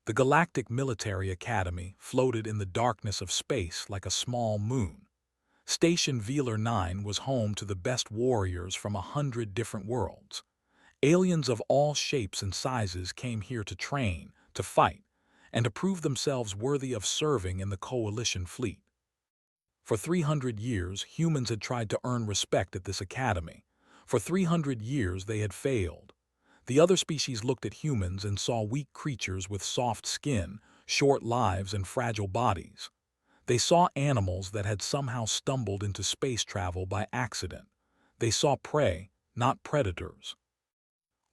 The Galactic Military Academy floated in the darkness of space like a small moon. Station Velar 9 was home to the best warriors from 100 different worlds. Aliens of all shapes and sizes came here to train, to fight, and to prove themselves worthy of serving in the Coalition fleet. For 300 years, humans had tried to earn respect at this academy. For 300 years, they had failed. The other species looked at humans and saw weak creatures with soft skin, short lives, and fragile bodies. They saw animals that had somehow stumbled into space travel by accident. They saw prey, not predators.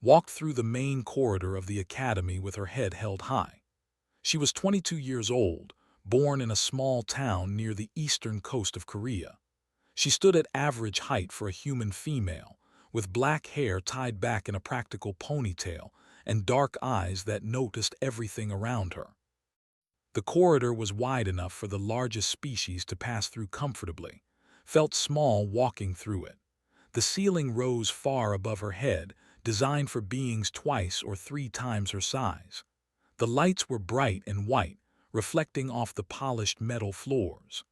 Walked through the main corridor of the academy with her head held high. She was 22 years old, born in a small town near the eastern coast of Korea. She stood at average height for a human female, with black hair tied back in a practical ponytail and dark eyes that noticed everything around her. The corridor was wide enough for the largest species to pass through comfortably, felt small walking through it. The ceiling rose far above her head, designed for beings twice or 3 times her size. The lights were bright and white, reflecting off the polished metal floors.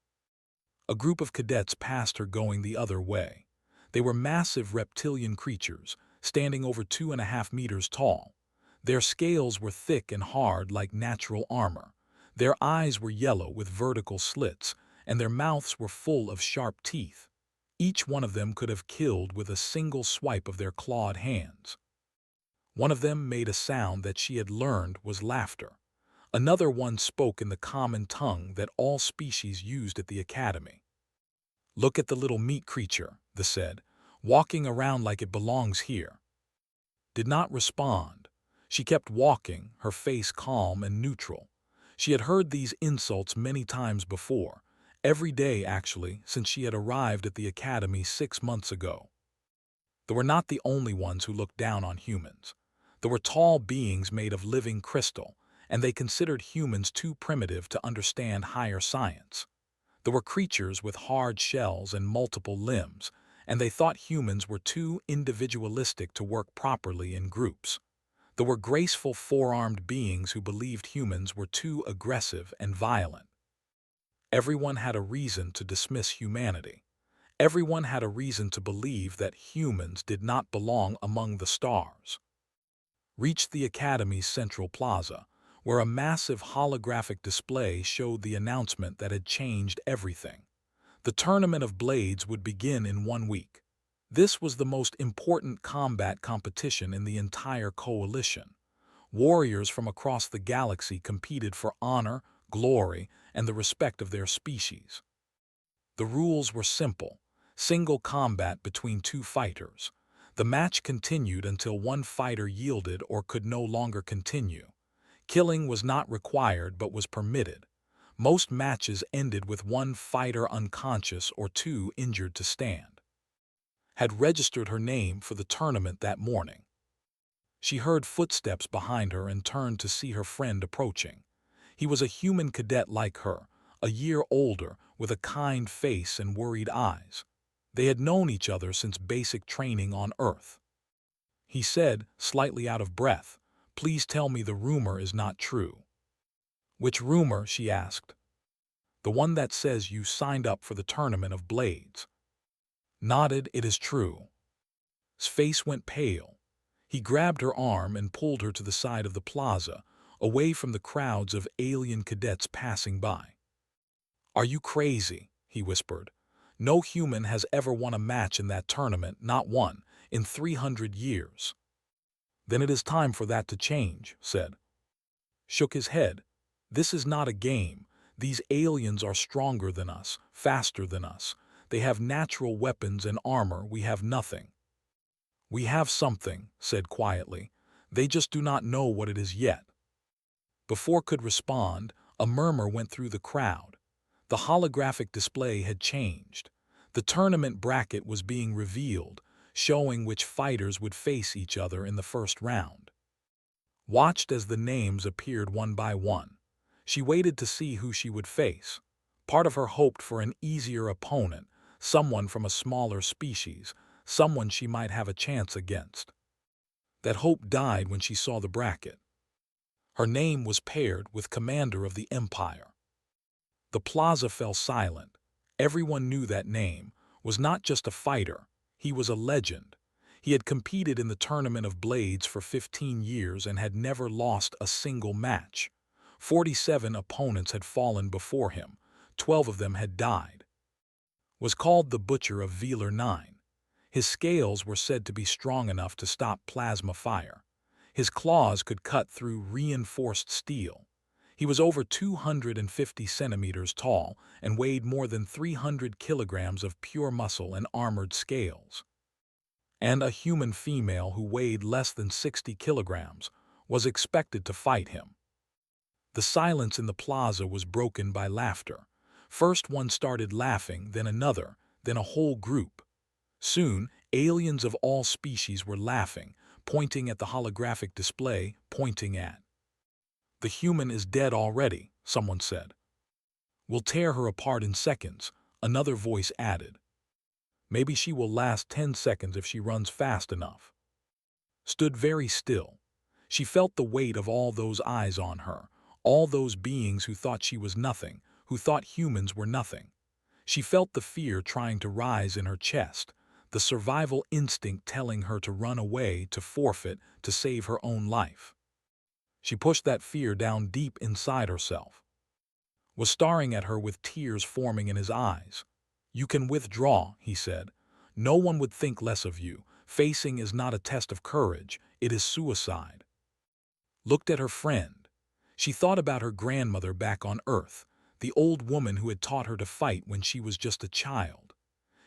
A group of cadets passed her going the other way. They were massive reptilian creatures, standing over 2.5 meters tall. Their scales were thick and hard like natural armor. Their eyes were yellow with vertical slits, and their mouths were full of sharp teeth. Each one of them could have killed with a single swipe of their clawed hands. One of them made a sound that she had learned was laughter. Another one spoke in the common tongue that all species used at the academy. "Look at the little meat creature," they said, "walking around like it belongs here." Did not respond. She kept walking, her face calm and neutral. She had heard these insults many times before, every day actually, since she had arrived at the academy 6 months ago. They were not the only ones who looked down on humans. There were tall beings made of living crystal, and they considered humans too primitive to understand higher science. There were creatures with hard shells and multiple limbs, and they thought humans were too individualistic to work properly in groups. There were graceful four-armed beings who believed humans were too aggressive and violent. Everyone had a reason to dismiss humanity. Everyone had a reason to believe that humans did not belong among the stars. Reached the Academy's central plaza, where a massive holographic display showed the announcement that had changed everything. The Tournament of Blades would begin in 1 week. This was the most important combat competition in the entire coalition. Warriors from across the galaxy competed for honor, glory, and the respect of their species. The rules were simple: single combat between 2 fighters. The match continued until one fighter yielded or could no longer continue. Killing was not required but was permitted. Most matches ended with one fighter unconscious or 2 injured to stand. Had registered her name for the tournament that morning. She heard footsteps behind her and turned to see her friend approaching. He was a human cadet like her, a year older, with a kind face and worried eyes. They had known each other since basic training on Earth. He said, slightly out of breath, "Please tell me the rumor is not true." "Which rumor?" she asked. "The one that says you signed up for the Tournament of Blades." Nodded, "It is true." His face went pale. He grabbed her arm and pulled her to the side of the plaza, away from the crowds of alien cadets passing by. "Are you crazy?" he whispered. "No human has ever won a match in that tournament, not one, in 300 years. "Then it is time for that to change," said. Shook his head. "This is not a game. These aliens are stronger than us, faster than us. They have natural weapons and armor. We have nothing." "We have something," said quietly. "They just do not know what it is yet." Before could respond, a murmur went through the crowd. The holographic display had changed. The tournament bracket was being revealed, showing which fighters would face each other in the first round. Watched as the names appeared one by one. She waited to see who she would face. Part of her hoped for an easier opponent, someone from a smaller species, someone she might have a chance against. That hope died when she saw the bracket. Her name was paired with Commander of the Empire. The plaza fell silent. Everyone knew that name was not just a fighter, he was a legend. He had competed in the Tournament of Blades for 15 years and had never lost a single match. 47 opponents had fallen before him, 12 of them had died. Was called the Butcher of Velar 9. His scales were said to be strong enough to stop plasma fire. His claws could cut through reinforced steel. He was over 250 centimeters tall and weighed more than 300 kilograms of pure muscle and armored scales. And a human female who weighed less than 60 kilograms was expected to fight him. The silence in the plaza was broken by laughter. First one started laughing, then another, then a whole group. Soon, aliens of all species were laughing, pointing at the holographic display, pointing at. "The human is dead already," someone said. "We'll tear her apart in seconds," another voice added. "Maybe she will last 10 seconds if she runs fast enough." Stood very still. She felt the weight of all those eyes on her, all those beings who thought she was nothing, who thought humans were nothing. She felt the fear trying to rise in her chest, the survival instinct telling her to run away, to forfeit, to save her own life. She pushed that fear down deep inside herself. Was staring at her with tears forming in his eyes. "You can withdraw," he said. "No one would think less of you. Facing is not a test of courage, it is suicide." Looked at her friend. She thought about her grandmother back on Earth, the old woman who had taught her to fight when she was just a child.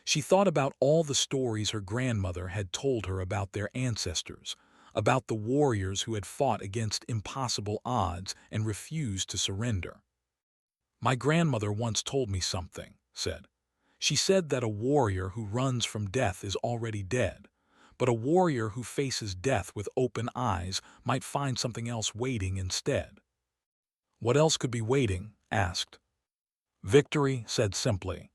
She thought about all the stories her grandmother had told her about their ancestors, about the warriors who had fought against impossible odds and refused to surrender. "My grandmother once told me something," said. "She said that a warrior who runs from death is already dead, but a warrior who faces death with open eyes might find something else waiting instead." "What else could be waiting?" asked. "Victory," said simply.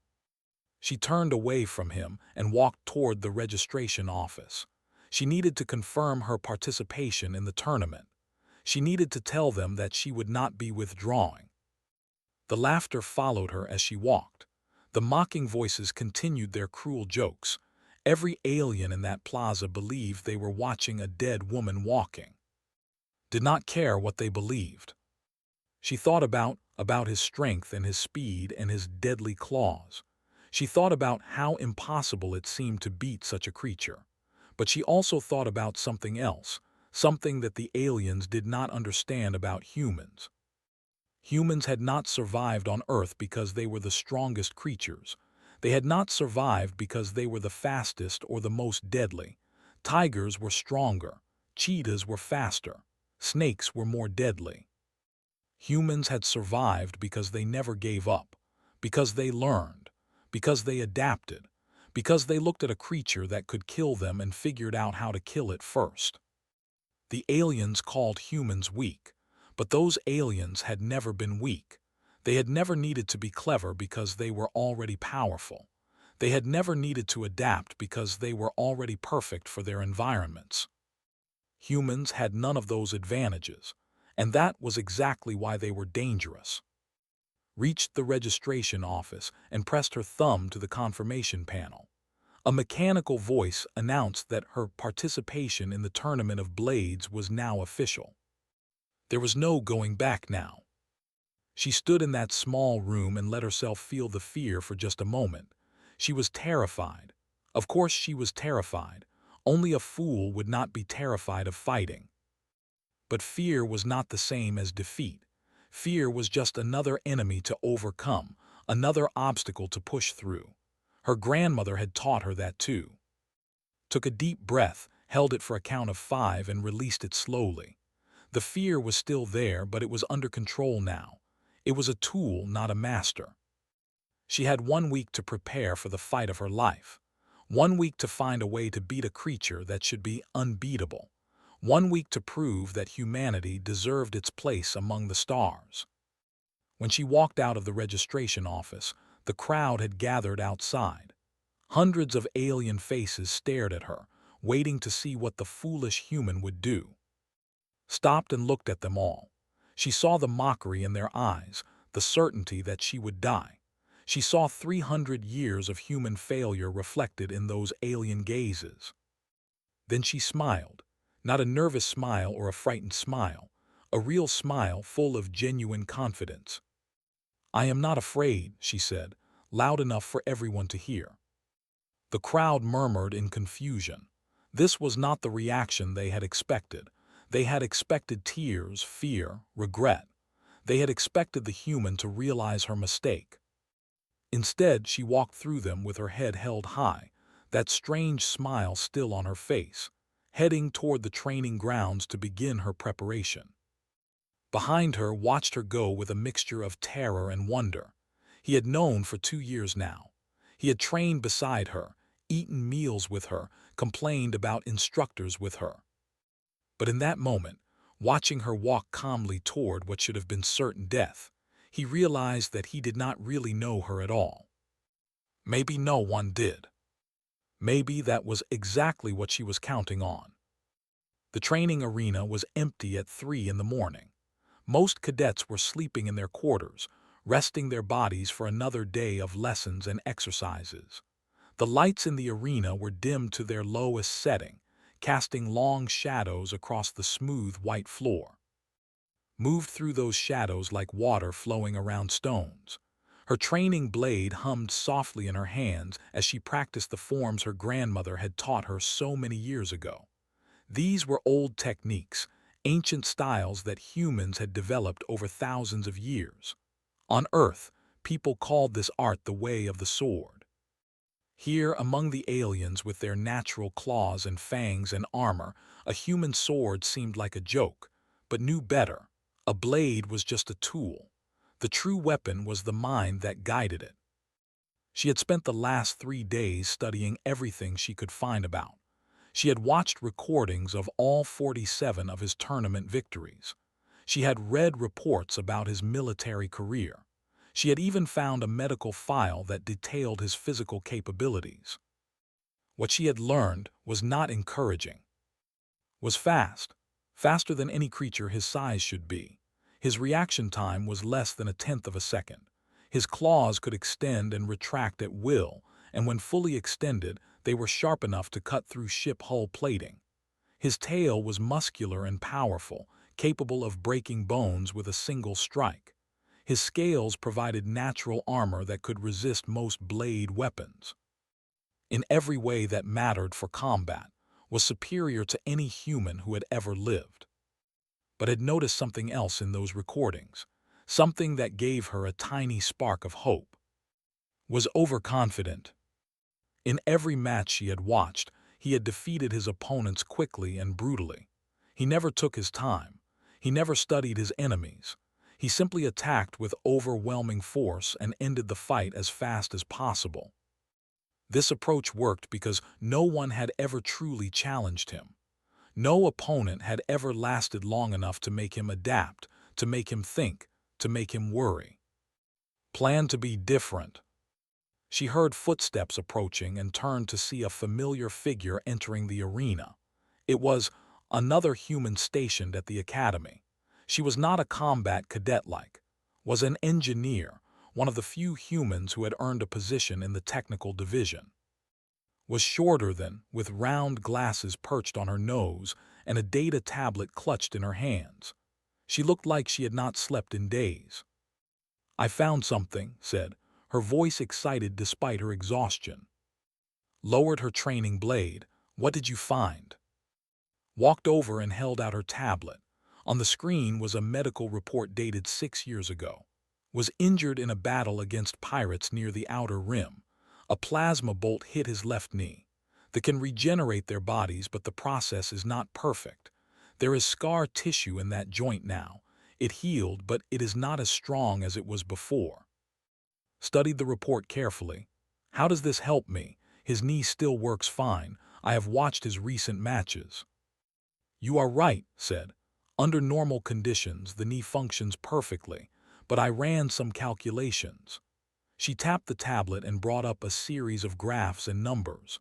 She turned away from him and walked toward the registration office. She needed to confirm her participation in the tournament. She needed to tell them that she would not be withdrawing. The laughter followed her as she walked. The mocking voices continued their cruel jokes. Every alien in that plaza believed they were watching a dead woman walking. Did not care what they believed. She thought about his strength and his speed and his deadly claws. She thought about how impossible it seemed to beat such a creature. But she also thought about something else, something that the aliens did not understand about humans. Humans had not survived on Earth because they were the strongest creatures. They had not survived because they were the fastest or the most deadly. Tigers were stronger. Cheetahs were faster. Snakes were more deadly. Humans had survived because they never gave up, because they learned, because they adapted, because they looked at a creature that could kill them and figured out how to kill it first. The aliens called humans weak, but those aliens had never been weak. They had never needed to be clever because they were already powerful. They had never needed to adapt because they were already perfect for their environments. Humans had none of those advantages, and that was exactly why they were dangerous. Reached the registration office and pressed her thumb to the confirmation panel. A mechanical voice announced that her participation in the Tournament of Blades was now official. There was no going back now. She stood in that small room and let herself feel the fear for just a moment. She was terrified. Of course she was terrified. Only a fool would not be terrified of fighting. But fear was not the same as defeat. Fear was just another enemy to overcome, another obstacle to push through. Her grandmother had taught her that too. Took a deep breath, held it for a count of 5 and released it slowly. The fear was still there, but it was under control now. It was a tool, not a master. She had 1 week to prepare for the fight of her life. 1 week to find a way to beat a creature that should be unbeatable. 1 week to prove that humanity deserved its place among the stars. When she walked out of the registration office, the crowd had gathered outside. Hundreds of alien faces stared at her, waiting to see what the foolish human would do. Stopped and looked at them all. She saw the mockery in their eyes, the certainty that she would die. She saw 300 years of human failure reflected in those alien gazes. Then she smiled, not a nervous smile or a frightened smile, a real smile full of genuine confidence. "I am not afraid," she said, loud enough for everyone to hear. The crowd murmured in confusion. This was not the reaction they had expected. They had expected tears, fear, regret. They had expected the human to realize her mistake. Instead, she walked through them with her head held high, that strange smile still on her face, heading toward the training grounds to begin her preparation. Behind her watched her go with a mixture of terror and wonder. He had known for 2 years now. He had trained beside her, eaten meals with her, complained about instructors with her. But in that moment, watching her walk calmly toward what should have been certain death, he realized that he did not really know her at all. Maybe no one did. Maybe that was exactly what she was counting on. The training arena was empty at 3 in the morning. Most cadets were sleeping in their quarters, resting their bodies for another day of lessons and exercises. The lights in the arena were dimmed to their lowest setting, casting long shadows across the smooth white floor. Moved through those shadows like water flowing around stones. Her training blade hummed softly in her hands as she practiced the forms her grandmother had taught her so many years ago. These were old techniques, ancient styles that humans had developed over thousands of years. On Earth, people called this art the way of the sword. Here, among the aliens with their natural claws and fangs and armor, a human sword seemed like a joke, but knew better. A blade was just a tool. The true weapon was the mind that guided it. She had spent the last 3 days studying everything she could find about. She had watched recordings of all 47 of his tournament victories. She had read reports about his military career. She had even found a medical file that detailed his physical capabilities. What she had learned was not encouraging. Was fast, faster than any creature his size should be. His reaction time was less than 1/10 of a second. His claws could extend and retract at will, and when fully extended, they were sharp enough to cut through ship hull plating. His tail was muscular and powerful, capable of breaking bones with a single strike. His scales provided natural armor that could resist most blade weapons. In every way that mattered for combat, was superior to any human who had ever lived. But had noticed something else in those recordings, something that gave her a tiny spark of hope. Was overconfident. In every match she had watched, he had defeated his opponents quickly and brutally. He never took his time. He never studied his enemies. He simply attacked with overwhelming force and ended the fight as fast as possible. This approach worked because no one had ever truly challenged him. No opponent had ever lasted long enough to make him adapt, to make him think, to make him worry. Plan to be different. She heard footsteps approaching and turned to see a familiar figure entering the arena. It was another human stationed at the academy. She was not a combat cadet-like, was an engineer, one of the few humans who had earned a position in the technical division. Was shorter than, with round glasses perched on her nose and a data tablet clutched in her hands. She looked like she had not slept in days. "I found something," said, her voice excited despite her exhaustion. Lowered her training blade. "What did you find?" Walked over and held out her tablet. On the screen was a medical report dated 6 years ago. Was injured in a battle against pirates near the outer rim. A plasma bolt hit his left knee. They can regenerate their bodies, but the process is not perfect. There is scar tissue in that joint now. It healed, but it is not as strong as it was before. Studied the report carefully. "How does this help me? His knee still works fine. I have watched his recent matches." "You are right," said. "Under normal conditions, the knee functions perfectly, but I ran some calculations." She tapped the tablet and brought up a series of graphs and numbers.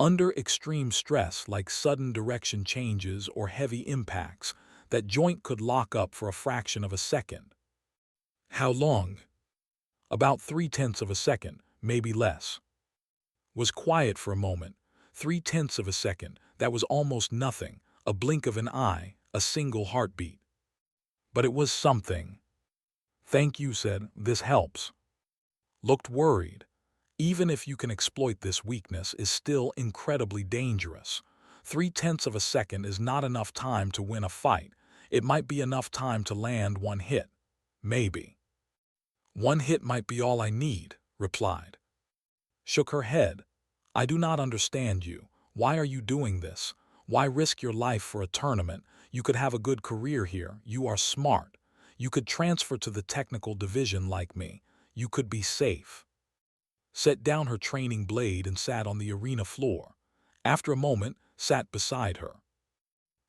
Under extreme stress, like sudden direction changes or heavy impacts, That joint could lock up for a fraction of a second. How long? About 3/10 of a second, maybe less. Was quiet for a moment. 3/10 of a second, that was almost nothing, a blink of an eye, a single heartbeat. But it was something. Thank you, said, this helps. Looked worried. Even if you can exploit this weakness is still incredibly dangerous. 3/10 of a second is not enough time to win a fight. It might be enough time to land one hit. Maybe. One hit might be all I need, replied. Shook her head. I do not understand you. Why are you doing this? Why risk your life for a tournament? You could have a good career here. You are smart. You could transfer to the technical division like me. You could be safe. Set down her training blade and sat on the arena floor. After a moment, sat beside her.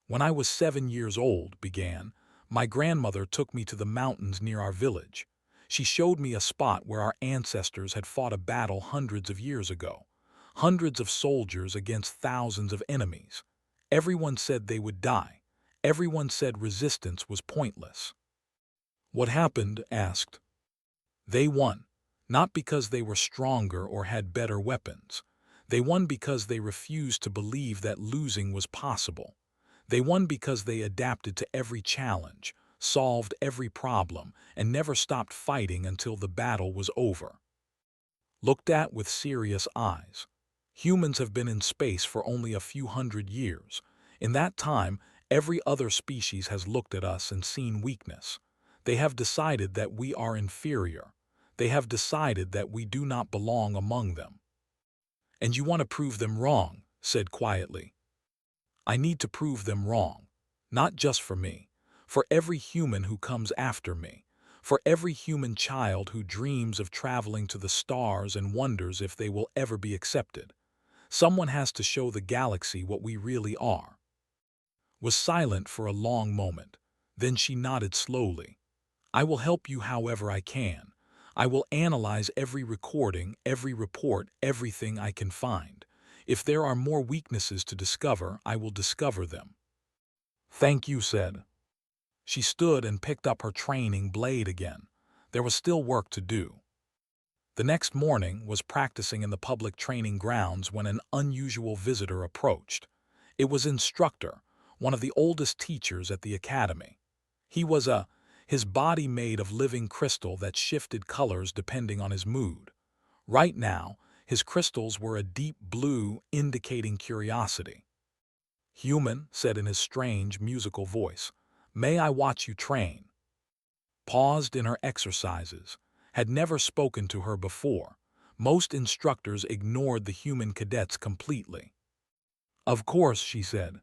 When I was 7 years old, began, my grandmother took me to the mountains near our village. She showed me a spot where our ancestors had fought a battle hundreds of years ago. Hundreds of soldiers against thousands of enemies. Everyone said they would die. Everyone said resistance was pointless. What happened? Asked. They won. Not because they were stronger or had better weapons. They won because they refused to believe that losing was possible. They won because they adapted to every challenge, solved every problem, and never stopped fighting until the battle was over. Looked at with serious eyes. Humans have been in space for only a few hundred years. In that time, every other species has looked at us and seen weakness. They have decided that we are inferior. They have decided that we do not belong among them. And you want to prove them wrong, said quietly. I need to prove them wrong. Not just for me. For every human who comes after me. For every human child who dreams of traveling to the stars and wonders if they will ever be accepted. Someone has to show the galaxy what we really are. Was silent for a long moment. Then she nodded slowly. I will help you however I can. I will analyze every recording, every report, everything I can find. If there are more weaknesses to discover, I will discover them. Thank you, said. She stood and picked up her training blade again. There was still work to do. The next morning was practicing in the public training grounds when an unusual visitor approached. It was Instructor, one of the oldest teachers at the academy. He was his body made of living crystal that shifted colors depending on his mood. Right now, his crystals were a deep blue, indicating curiosity. Human, said in his strange, musical voice, may I watch you train? Paused in her exercises, had never spoken to her before. Most instructors ignored the human cadets completely. Of course, she said.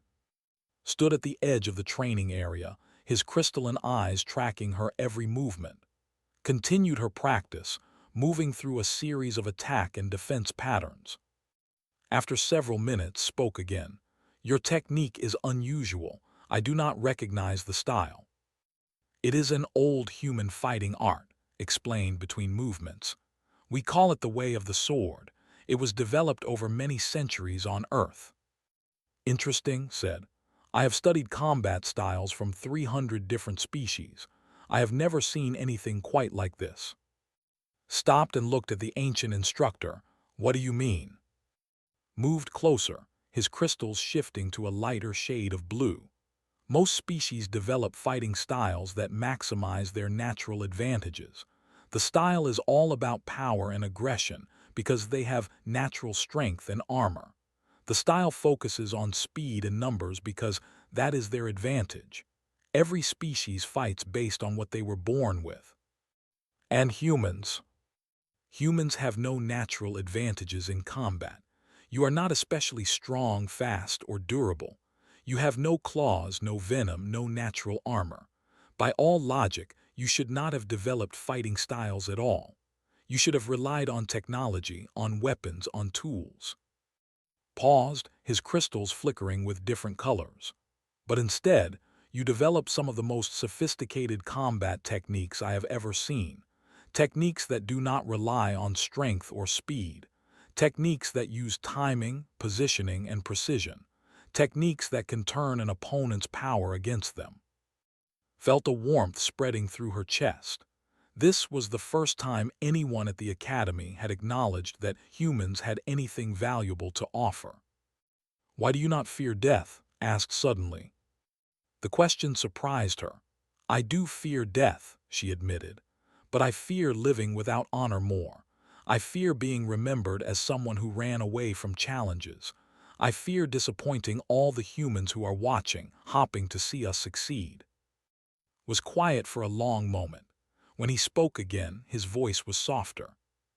Stood at the edge of the training area, his crystalline eyes tracking her every movement. Continued her practice, moving through a series of attack and defense patterns. After several minutes, spoke again. Your technique is unusual. I do not recognize the style. It is an old human fighting art, explained between movements. We call it the way of the sword. It was developed over many centuries on Earth. Interesting, said. I have studied combat styles from 300 different species. I have never seen anything quite like this. Stopped and looked at the ancient instructor. What do you mean? Moved closer, his crystals shifting to a lighter shade of blue. Most species develop fighting styles that maximize their natural advantages. The style is all about power and aggression because they have natural strength and armor. The style focuses on speed and numbers because that is their advantage. Every species fights based on what they were born with. And humans? Humans have no natural advantages in combat. You are not especially strong, fast, or durable. You have no claws, no venom, no natural armor. By all logic, you should not have developed fighting styles at all. You should have relied on technology, on weapons, on tools. Paused, his crystals flickering with different colors. But instead, you develop some of the most sophisticated combat techniques I have ever seen. Techniques that do not rely on strength or speed. Techniques that use timing, positioning, and precision. Techniques that can turn an opponent's power against them. felt a warmth spreading through her chest. This was the first time anyone at the academy had acknowledged that humans had anything valuable to offer. "Why do you not fear death?" asked suddenly. The question surprised her. "I do fear death," she admitted, "but I fear living without honor more. I fear being remembered as someone who ran away from challenges. I fear disappointing all the humans who are watching, hopping to see us succeed." Was quiet for a long moment. When he spoke again, his voice was softer.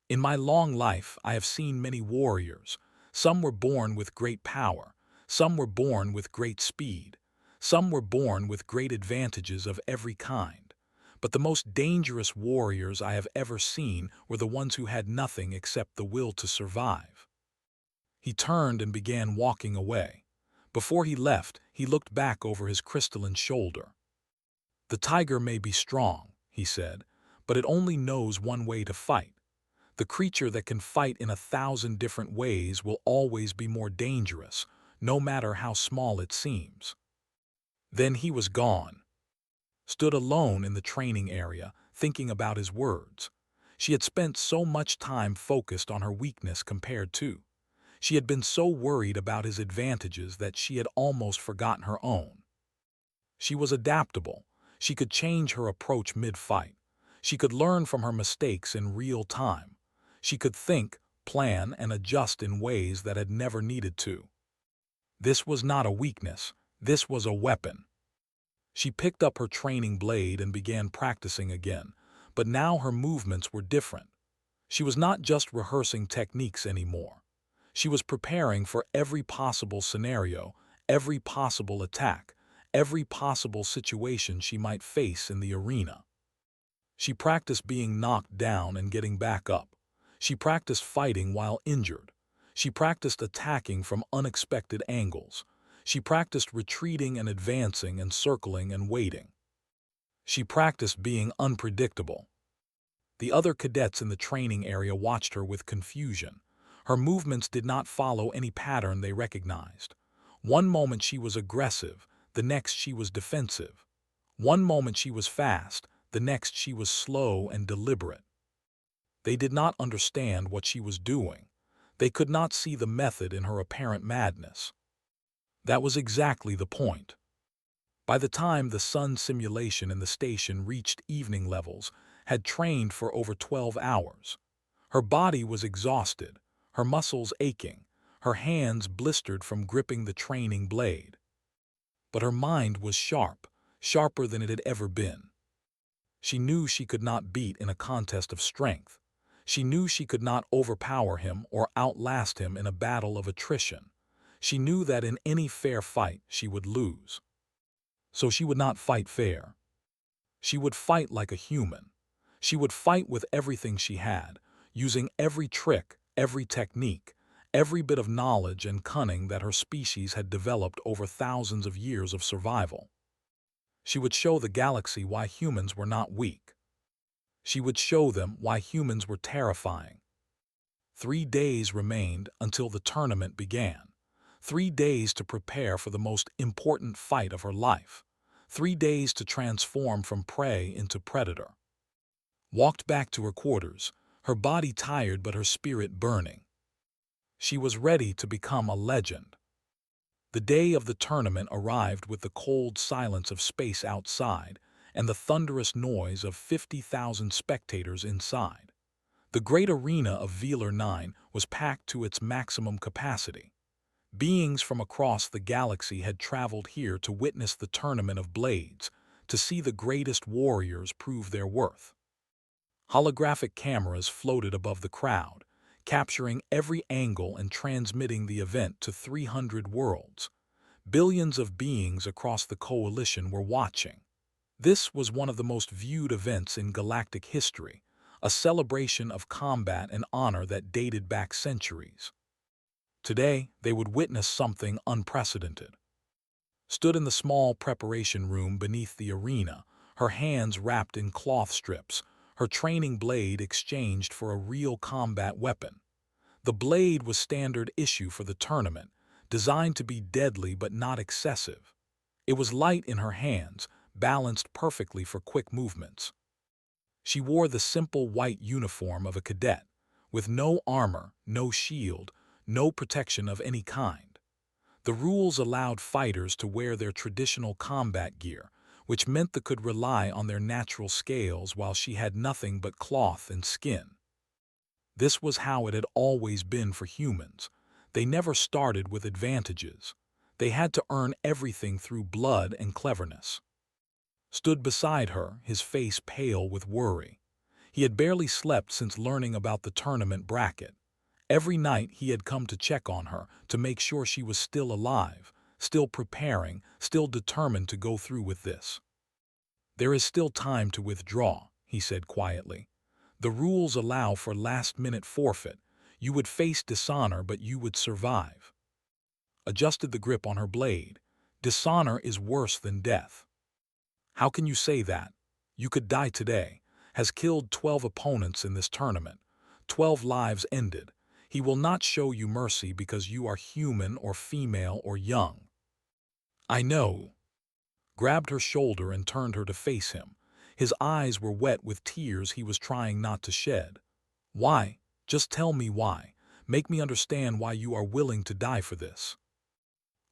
"In my long life, I have seen many warriors. Some were born with great power. Some were born with great speed. Some were born with great advantages of every kind. But the most dangerous warriors I have ever seen were the ones who had nothing except the will to survive." He turned and began walking away. Before he left, he looked back over his crystalline shoulder. "The tiger may be strong," he said, "but it only knows one way to fight. The creature that can fight in 1,000 different ways will always be more dangerous, no matter how small it seems." Then he was gone. Stood alone in the training area, thinking about his words. She had spent so much time focused on her weakness compared to. She had been so worried about his advantages that she had almost forgotten her own. She was adaptable. She could change her approach mid-fight. She could learn from her mistakes in real time. She could think, plan, and adjust in ways that had never needed to. This was not a weakness. This was a weapon. She picked up her training blade and began practicing again, but now her movements were different. She was not just rehearsing techniques anymore. She was preparing for every possible scenario, every possible attack, every possible situation she might face in the arena. She practiced being knocked down and getting back up. She practiced fighting while injured. She practiced attacking from unexpected angles. She practiced retreating and advancing and circling and waiting. She practiced being unpredictable. The other cadets in the training area watched her with confusion. Her movements did not follow any pattern they recognized. One moment she was aggressive, the next she was defensive. One moment she was fast, the next she was slow and deliberate. They did not understand what she was doing. They could not see the method in her apparent madness. That was exactly the point. By the time the sun simulation in the station reached evening levels, had trained for over 12 hours. Her body was exhausted, her muscles aching, her hands blistered from gripping the training blade. But her mind was sharp, sharper than it had ever been. She knew she could not beat in a contest of strength. She knew she could not overpower him or outlast him in a battle of attrition. She knew that in any fair fight she would lose. So she would not fight fair. She would fight like a human. She would fight with everything she had, using every trick, every technique, every bit of knowledge and cunning that her species had developed over thousands of years of survival. She would show the galaxy why humans were not weak. She would show them why humans were terrifying. 3 days remained until the tournament began. 3 days to prepare for the most important fight of her life. 3 days to transform from prey into predator. Walked back to her quarters, her body tired but her spirit burning. She was ready to become a legend. The day of the tournament arrived with the cold silence of space outside and the thunderous noise of 50,000 spectators inside. The great arena of Velar 9 was packed to its maximum capacity. Beings from across the galaxy had traveled here to witness the tournament of blades, to see the greatest warriors prove their worth. Holographic cameras floated above the crowd, capturing every angle and transmitting the event to 300 worlds. Billions of beings across the coalition were watching. This was one of the most viewed events in galactic history, a celebration of combat and honor that dated back centuries. Today, they would witness something unprecedented. Stood in the small preparation room beneath the arena, her hands wrapped in cloth strips, her training blade exchanged for a real combat weapon. The blade was standard issue for the tournament, designed to be deadly but not excessive. It was light in her hands, balanced perfectly for quick movements. She wore the simple white uniform of a cadet, with no armor, no shield, no protection of any kind. The rules allowed fighters to wear their traditional combat gear, which meant they could rely on their natural scales while she had nothing but cloth and skin. This was how it had always been for humans. They never started with advantages. They had to earn everything through blood and cleverness. Stood beside her, his face pale with worry. He had barely slept since learning about the tournament bracket. Every night he had come to check on her, to make sure she was still alive, still preparing, still determined to go through with this. "There is still time to withdraw," he said quietly. "The rules allow for last-minute forfeit. You would face dishonor, but you would survive." Adjusted the grip on her blade. "Dishonor is worse than death." "How can you say that? You could die today. Has killed 12 opponents in this tournament. 12 lives ended. He will not show you mercy because you are human or female or young." "I know." Grabbed her shoulder and turned her to face him. His eyes were wet with tears he was trying not to shed. "Why? Just tell me why. Make me understand why you are willing to die for this."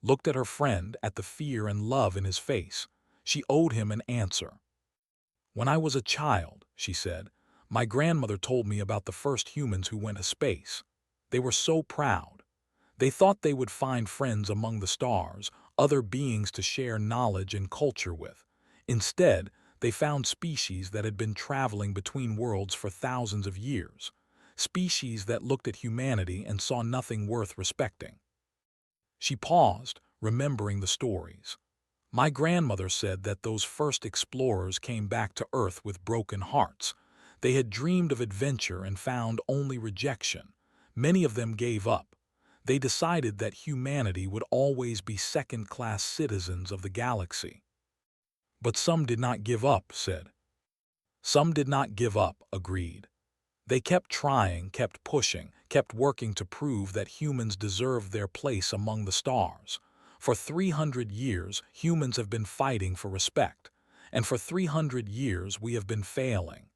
Looked at her friend, at the fear and love in his face. She owed him an answer. "When I was a child," she said, "my grandmother told me about the first humans who went to space. They were so proud. They thought they would find friends among the stars, other beings to share knowledge and culture with. Instead, they found species that had been traveling between worlds for thousands of years, species that looked at humanity and saw nothing worth respecting." She paused, remembering the stories. "My grandmother said that those first explorers came back to Earth with broken hearts. They had dreamed of adventure and found only rejection. Many of them gave up. They decided that humanity would always be second-class citizens of the galaxy." "But some did not give up," said. "Some did not give up," agreed. "They kept trying, kept pushing, kept working to prove that humans deserved their place among the stars. For 300 years, humans have been fighting for respect, and for 300 years we have been failing."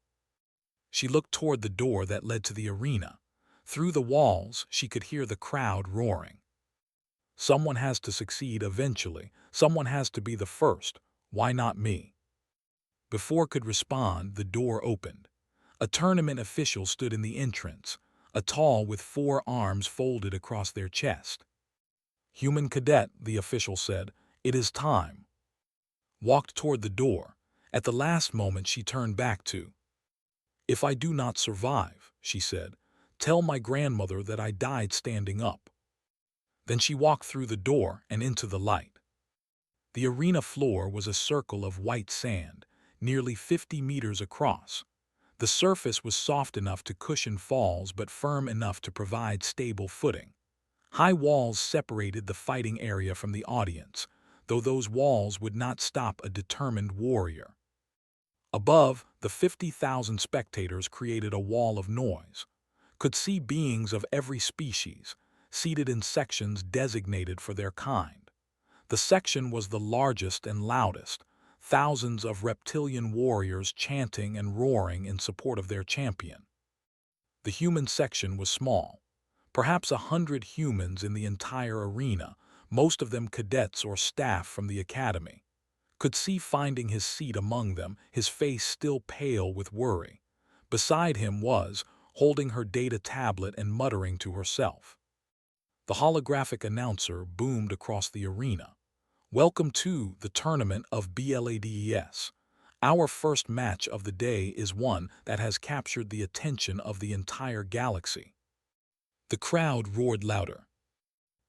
She looked toward the door that led to the arena. Through the walls, she could hear the crowd roaring. "Someone has to succeed eventually. Someone has to be the first. Why not me?" Before could respond, the door opened. A tournament official stood in the entrance, a tall with 4 arms folded across their chest. "Human cadet," the official said, "it is time." Walked toward the door. At the last moment she turned back to. "If I do not survive," she said, "tell my grandmother that I died standing up." Then she walked through the door and into the light. The arena floor was a circle of white sand, nearly 50 meters across. The surface was soft enough to cushion falls but firm enough to provide stable footing. High walls separated the fighting area from the audience, though those walls would not stop a determined warrior. Above, the 50,000 spectators created a wall of noise. Could see beings of every species, seated in sections designated for their kind. The section was the largest and loudest, thousands of reptilian warriors chanting and roaring in support of their champion. The human section was small. Perhaps 100 humans in the entire arena, most of them cadets or staff from the academy. Could see finding his seat among them, his face still pale with worry. Beside him was, holding her data tablet and muttering to herself. The holographic announcer boomed across the arena. "Welcome to the tournament of BLADES. Our first match of the day is one that has captured the attention of the entire galaxy." The crowd roared louder.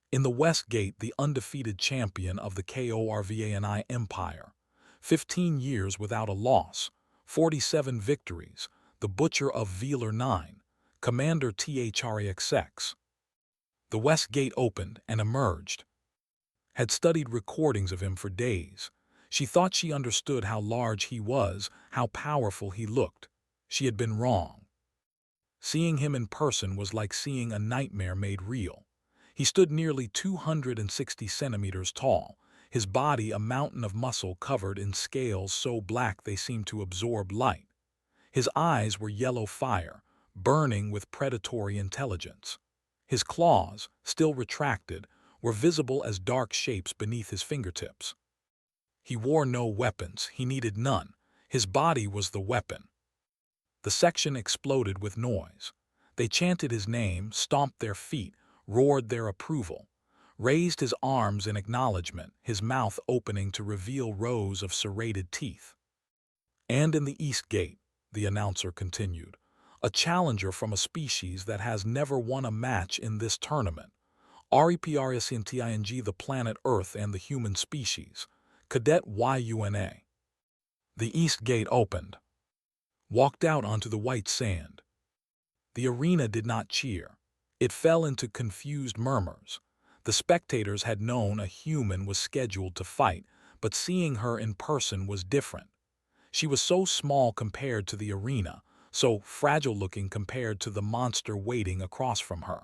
In the West Gate, the undefeated champion of the KORVANI Empire. 15 years without a loss, 47 victories, the Butcher of Velar 9, Commander THREXX. The West Gate opened and emerged. Had studied recordings of him for days. She thought she understood how large he was, how powerful he looked. She had been wrong. Seeing him in person was like seeing a nightmare made real. He stood nearly 260 centimeters tall, his body a mountain of muscle covered in scales so black they seemed to absorb light. His eyes were yellow fire, burning with predatory intelligence. His claws, still retracted, were visible as dark shapes beneath his fingertips. He wore no weapons, he needed none. His body was the weapon. The section exploded with noise. They chanted his name, stomped their feet, roared their approval, raised his arms in acknowledgement, his mouth opening to reveal rows of serrated teeth. And in the East Gate, the announcer continued, a challenger from a species that has never won a match in this tournament. REPRSNTING the planet Earth and the human species. Cadet YUNA. The East Gate opened. Walked out onto the white sand. The arena did not cheer. It fell into confused murmurs. The spectators had known a human was scheduled to fight, but seeing her in person was different. She was so small compared to the arena, so fragile-looking compared to the monster waiting across from her.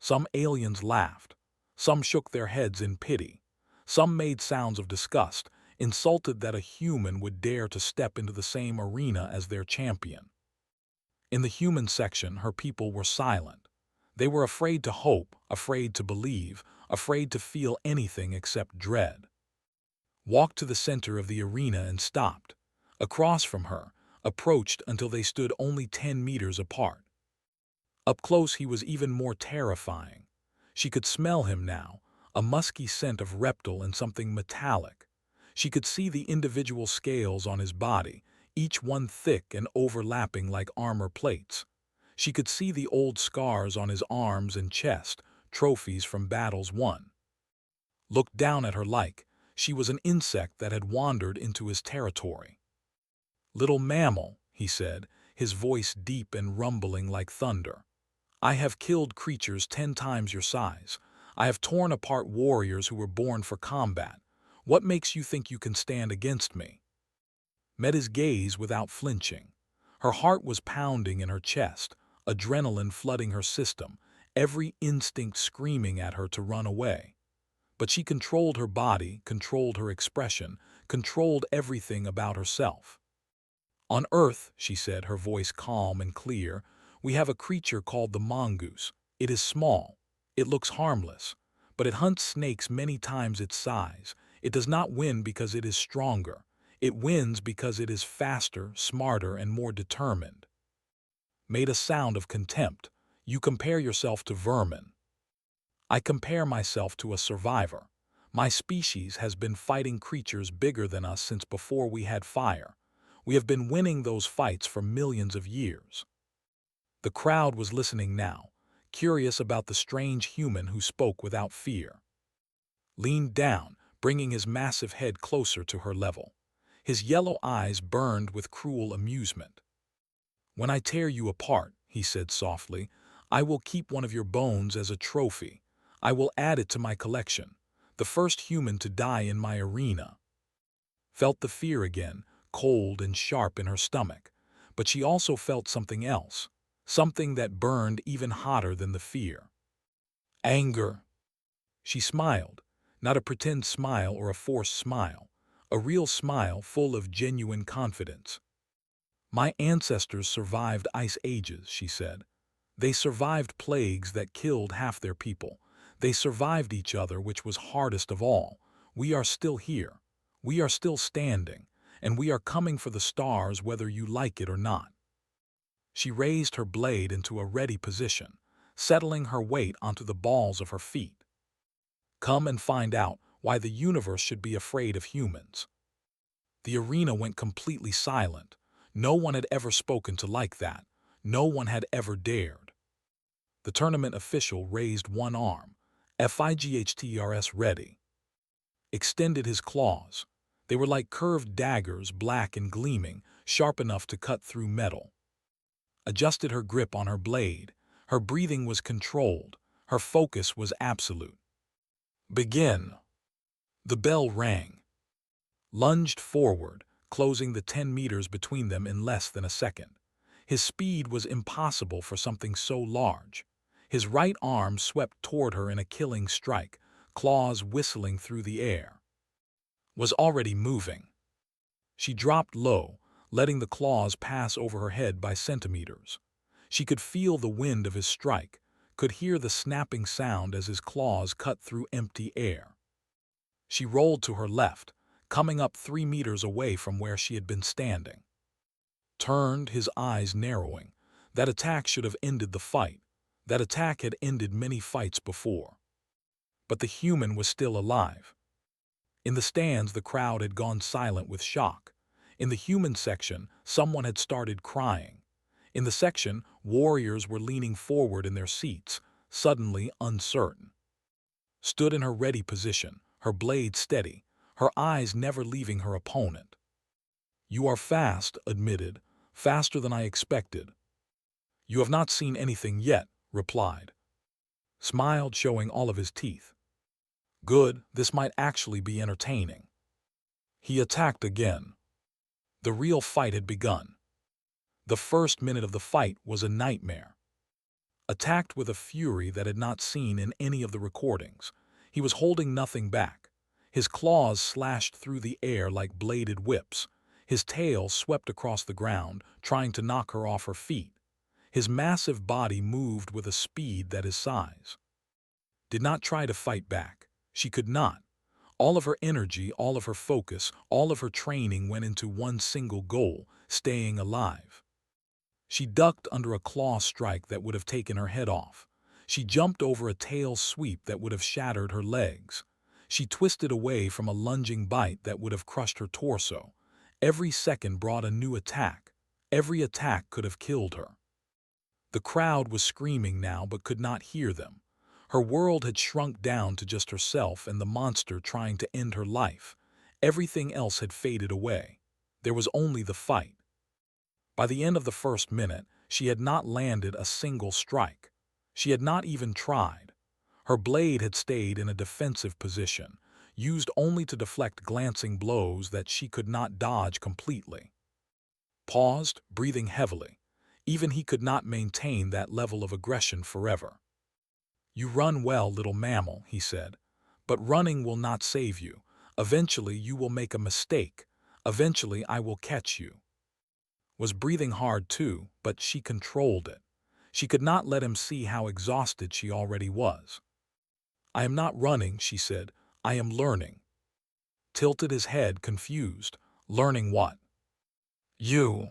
Some aliens laughed. Some shook their heads in pity. Some made sounds of disgust, insulted that a human would dare to step into the same arena as their champion. In the human section, her people were silent. They were afraid to hope, afraid to believe, afraid to feel anything except dread. Walked to the center of the arena and stopped. Across from her, approached until they stood only 10 meters apart. Up close he was even more terrifying. She could smell him now, a musky scent of reptile and something metallic. She could see the individual scales on his body, each one thick and overlapping like armor plates. She could see the old scars on his arms and chest, trophies from battles won. Looked down at her like she was an insect that had wandered into his territory. "Little mammal," he said, his voice deep and rumbling like thunder. "I have killed creatures 10 times your size. I have torn apart warriors who were born for combat. What makes you think you can stand against me?" Met his gaze without flinching. Her heart was pounding in her chest, adrenaline flooding her system, every instinct screaming at her to run away. But she controlled her body, controlled her expression, controlled everything about herself. "On Earth," she said, her voice calm and clear, "we have a creature called the mongoose. It is small. It looks harmless. But it hunts snakes many times its size. It does not win because it is stronger. It wins because it is faster, smarter, and more determined." Made a sound of contempt. "You compare yourself to vermin." "I compare myself to a survivor. My species has been fighting creatures bigger than us since before we had fire. We have been winning those fights for millions of years." The crowd was listening now, curious about the strange human who spoke without fear. Leaned down, bringing his massive head closer to her level. His yellow eyes burned with cruel amusement. "When I tear you apart," he said softly, "I will keep one of your bones as a trophy. I will add it to my collection. The first human to die in my arena." Felt the fear again, cold and sharp in her stomach. But she also felt something else, something that burned even hotter than the fear. Anger. She smiled, not a pretend smile or a forced smile, a real smile full of genuine confidence. "My ancestors survived ice ages," she said. "They survived plagues that killed half their people. They survived each other, which was hardest of all. We are still here. We are still standing, and we are coming for the stars whether you like it or not." She raised her blade into a ready position, settling her weight onto the balls of her feet. "Come and find out why the universe should be afraid of humans." The arena went completely silent. No one had ever spoken to like that. No one had ever dared. The tournament official raised one arm, FIGHTRS ready. Extended his claws. They were like curved daggers, black and gleaming, sharp enough to cut through metal. Adjusted her grip on her blade. Her breathing was controlled. Her focus was absolute. "Begin." The bell rang. Lunged forward, closing the 10 meters between them in less than a second. His speed was impossible for something so large. His right arm swept toward her in a killing strike, claws whistling through the air. was already moving. She dropped low, letting the claws pass over her head by centimeters. She could feel the wind of his strike, could hear the snapping sound as his claws cut through empty air. She rolled to her left, coming up 3 meters away from where she had been standing. Turned, his eyes narrowing. That attack should have ended the fight. That attack had ended many fights before. But the human was still alive. In the stands, the crowd had gone silent with shock. In the human section, someone had started crying. In the section, warriors were leaning forward in their seats, suddenly uncertain. Stood in her ready position, her blade steady, her eyes never leaving her opponent. "You are fast," admitted, "faster than I expected." "You have not seen anything yet," replied. Smiled, showing all of his teeth. "Good, this might actually be entertaining." He attacked again. The real fight had begun. The first minute of the fight was a nightmare. Attacked with a fury that had not seen in any of the recordings. He was holding nothing back. His claws slashed through the air like bladed whips. His tail swept across the ground, trying to knock her off her feet. His massive body moved with a speed that his size. Did not try to fight back. She could not. All of her energy, all of her focus, all of her training went into one single goal, staying alive. She ducked under a claw strike that would have taken her head off. She jumped over a tail sweep that would have shattered her legs. She twisted away from a lunging bite that would have crushed her torso. Every second brought a new attack. Every attack could have killed her. The crowd was screaming now but could not hear them. Her world had shrunk down to just herself and the monster trying to end her life. Everything else had faded away. There was only the fight. By the end of the first minute, she had not landed a single strike. She had not even tried. Her blade had stayed in a defensive position, used only to deflect glancing blows that she could not dodge completely. Paused, breathing heavily. Even he could not maintain that level of aggression forever. "You run well, little mammal," he said, "but running will not save you. Eventually you will make a mistake. Eventually I will catch you." Was breathing hard too, but she controlled it. She could not let him see how exhausted she already was. "I am not running," she said. "I am learning." Tilted his head, confused. Learning what? "You."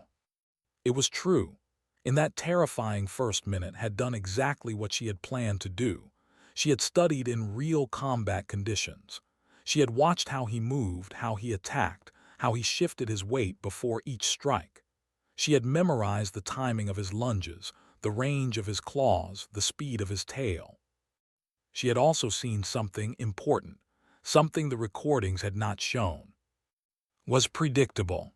It was true. In that terrifying first minute had done exactly what she had planned to do. She had studied in real combat conditions. She had watched how he moved, how he attacked, how he shifted his weight before each strike. She had memorized the timing of his lunges, the range of his claws, the speed of his tail. She had also seen something important, something the recordings had not shown. Was predictable.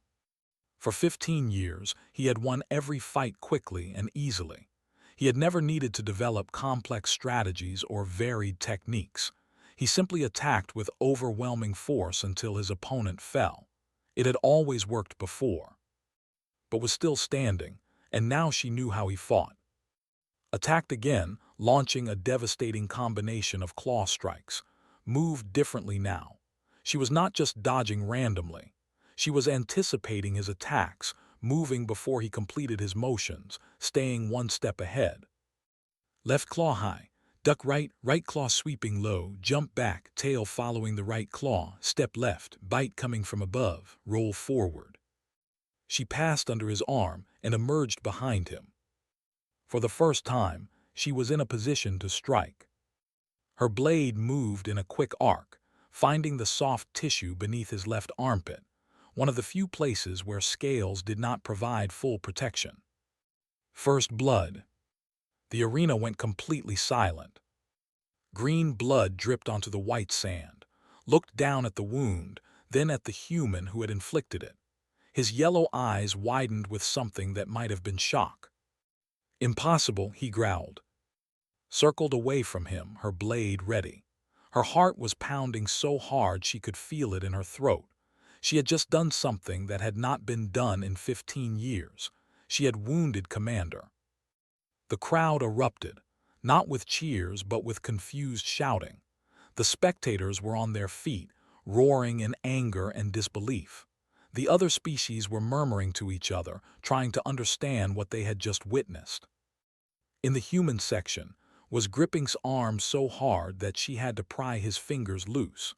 For 15 years, he had won every fight quickly and easily. He had never needed to develop complex strategies or varied techniques. He simply attacked with overwhelming force until his opponent fell. It had always worked before. But was still standing, and now she knew how he fought. Attacked again, launching a devastating combination of claw strikes. Moved differently now. She was not just dodging randomly. She was anticipating his attacks, moving before he completed his motions, staying one step ahead. Left claw high, duck right, right claw sweeping low, jump back, tail following the right claw, step left, bite coming from above, roll forward. She passed under his arm and emerged behind him. For the first time, she was in a position to strike. Her blade moved in a quick arc, finding the soft tissue beneath his left armpit, one of the few places where scales did not provide full protection. First blood. The arena went completely silent. Green blood dripped onto the white sand, looked down at the wound, then at the human who had inflicted it. His yellow eyes widened with something that might have been shock. "Impossible," he growled. Circled away from him, her blade ready. Her heart was pounding so hard she could feel it in her throat. She had just done something that had not been done in 15 years. She had wounded Commander. The crowd erupted, not with cheers but with confused shouting. The spectators were on their feet, roaring in anger and disbelief. The other species were murmuring to each other, trying to understand what they had just witnessed. In the human section, was Gripping's arm so hard that she had to pry his fingers loose,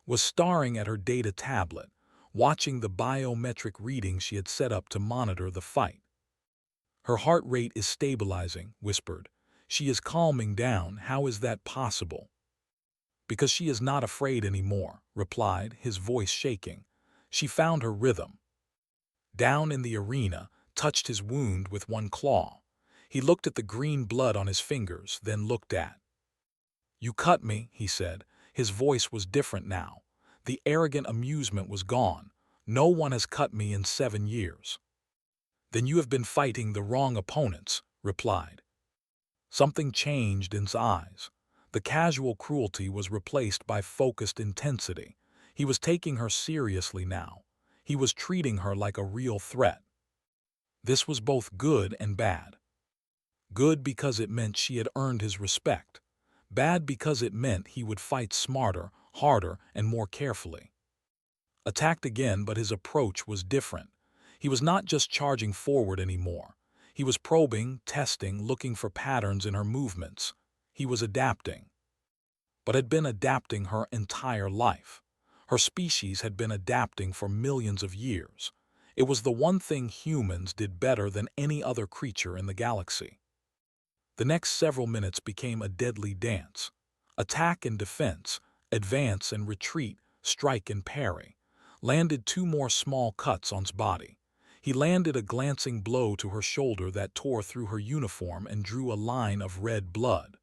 was staring at her data tablet, watching the biometric readings she had set up to monitor the fight. Her heart rate is stabilizing, whispered. She is calming down. How is that possible? Because she is not afraid anymore, replied, his voice shaking. She found her rhythm. Down in the arena, touched his wound with one claw. He looked at the green blood on his fingers, then looked at. You cut me, he said. His voice was different now. The arrogant amusement was gone. No one has cut me in 7 years. Then you have been fighting the wrong opponents, replied. Something changed in his eyes. The casual cruelty was replaced by focused intensity. He was taking her seriously now. He was treating her like a real threat. This was both good and bad. Good because it meant she had earned his respect. Bad because it meant he would fight smarter, harder, and more carefully. Attacked again, but his approach was different. He was not just charging forward anymore. He was probing, testing, looking for patterns in her movements. He was adapting. But had been adapting her entire life. Her species had been adapting for millions of years. It was the one thing humans did better than any other creature in the galaxy. The next several minutes became a deadly dance. Attack and defense, advance and retreat, strike and parry. Landed 2 more small cuts on his body. He landed a glancing blow to her shoulder that tore through her uniform and drew a line of red blood.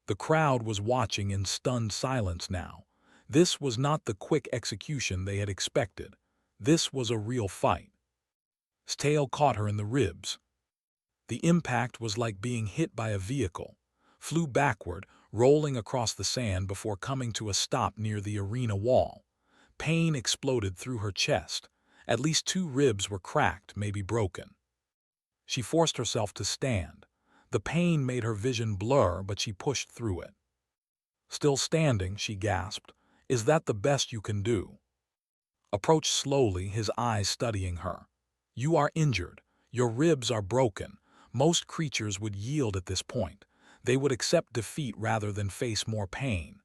The crowd was watching in stunned silence now. This was not the quick execution they had expected. This was a real fight. His tail caught her in the ribs. The impact was like being hit by a vehicle. Flew backward, rolling across the sand before coming to a stop near the arena wall. Pain exploded through her chest. At least 2 ribs were cracked, maybe broken. She forced herself to stand. The pain made her vision blur, but she pushed through it. Still standing, she gasped. Is that the best you can do? Approached slowly, his eyes studying her. You are injured. Your ribs are broken. Most creatures would yield at this point. They would accept defeat rather than face more pain.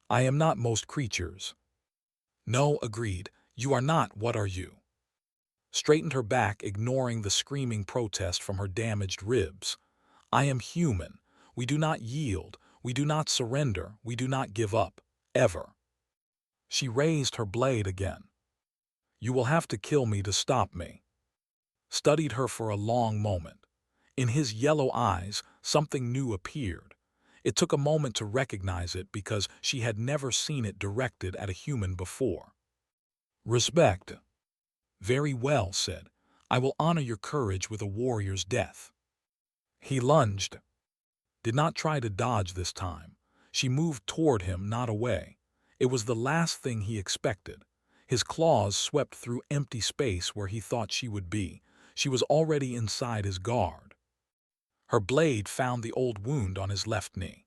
I am not most creatures. No, agreed. You are not. What are you? Straightened her back, ignoring the screaming protest from her damaged ribs. I am human. We do not yield. We do not surrender. We do not give up. Ever. She raised her blade again. You will have to kill me to stop me. Studied her for a long moment. In his yellow eyes, something new appeared. It took a moment to recognize it because she had never seen it directed at a human before. Respect. Very well, said. I will honor your courage with a warrior's death. He lunged. Did not try to dodge this time. She moved toward him, not away. It was the last thing he expected. His claws swept through empty space where he thought she would be. She was already inside his guard. Her blade found the old wound on his left knee.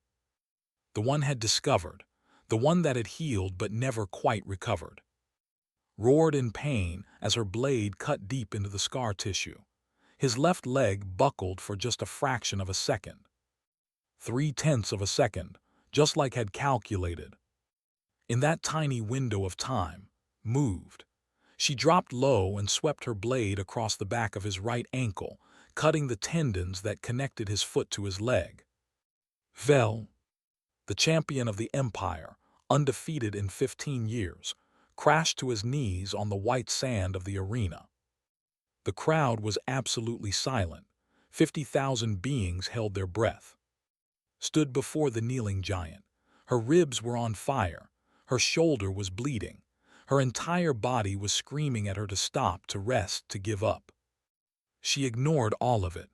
The one had discovered. The one that had healed but never quite recovered. Roared in pain as her blade cut deep into the scar tissue. His left leg buckled for just a fraction of a second. 0.3 of a second, just like had calculated. In that tiny window of time, moved. She dropped low and swept her blade across the back of his right ankle, cutting the tendons that connected his foot to his leg. Vel, the champion of the Empire, undefeated in 15 years, crashed to his knees on the white sand of the arena. The crowd was absolutely silent. 50,000 beings held their breath. Stood before the kneeling giant. Her ribs were on fire. Her shoulder was bleeding. Her entire body was screaming at her to stop, to rest, to give up. She ignored all of it.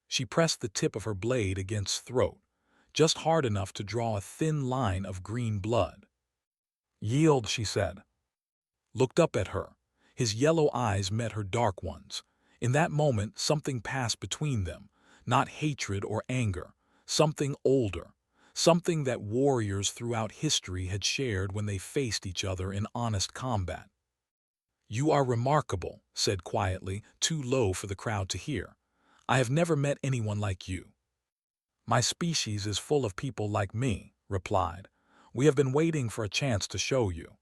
She pressed the tip of her blade against his throat, just hard enough to draw a thin line of green blood. Yield, she said. Looked up at her. His yellow eyes met her dark ones. In that moment, something passed between them, not hatred or anger, something older, something that warriors throughout history had shared when they faced each other in honest combat. "You are remarkable," said quietly, too low for the crowd to hear. "I have never met anyone like you." "My species is full of people like me," replied. "We have been waiting for a chance to show you."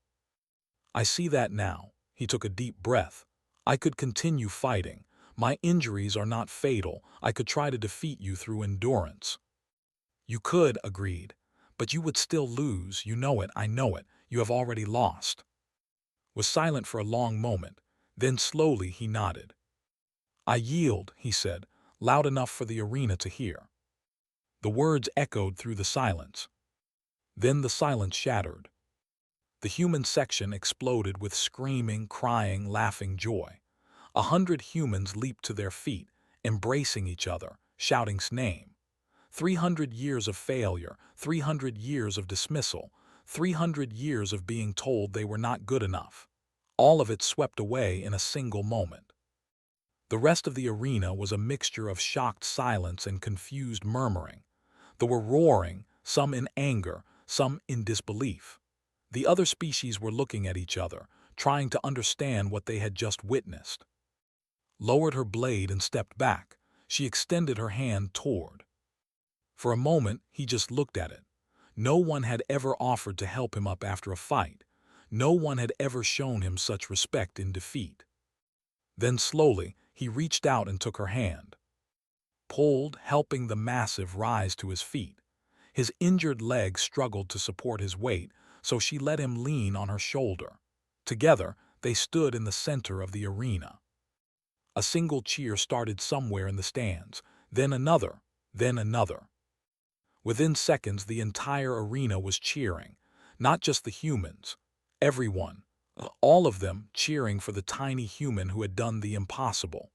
"I see that now." He took a deep breath. "I could continue fighting. My injuries are not fatal. I could try to defeat you through endurance." "You could," agreed. "But you would still lose. You know it, I know it. You have already lost." Was silent for a long moment. Then slowly he nodded. "I yield," he said, loud enough for the arena to hear. The words echoed through the silence. Then the silence shattered. The human section exploded with screaming, crying, laughing joy. 100 humans leaped to their feet, embracing each other, shouting his name. 300 years of failure, 300 years of dismissal, 300 years of being told they were not good enough. All of it swept away in a single moment. The rest of the arena was a mixture of shocked silence and confused murmuring. They were roaring, some in anger, some in disbelief. The other species were looking at each other, trying to understand what they had just witnessed. Lowered her blade and stepped back. She extended her hand toward. For a moment, he just looked at it. No one had ever offered to help him up after a fight. No one had ever shown him such respect in defeat. Then slowly, he reached out and took her hand. Pulled, helping the massive rise to his feet. His injured leg struggled to support his weight, so she let him lean on her shoulder. Together, they stood in the center of the arena. A single cheer started somewhere in the stands, then another, then another. Within seconds, the entire arena was cheering, not just the humans, everyone, all of them cheering for the tiny human who had done the impossible.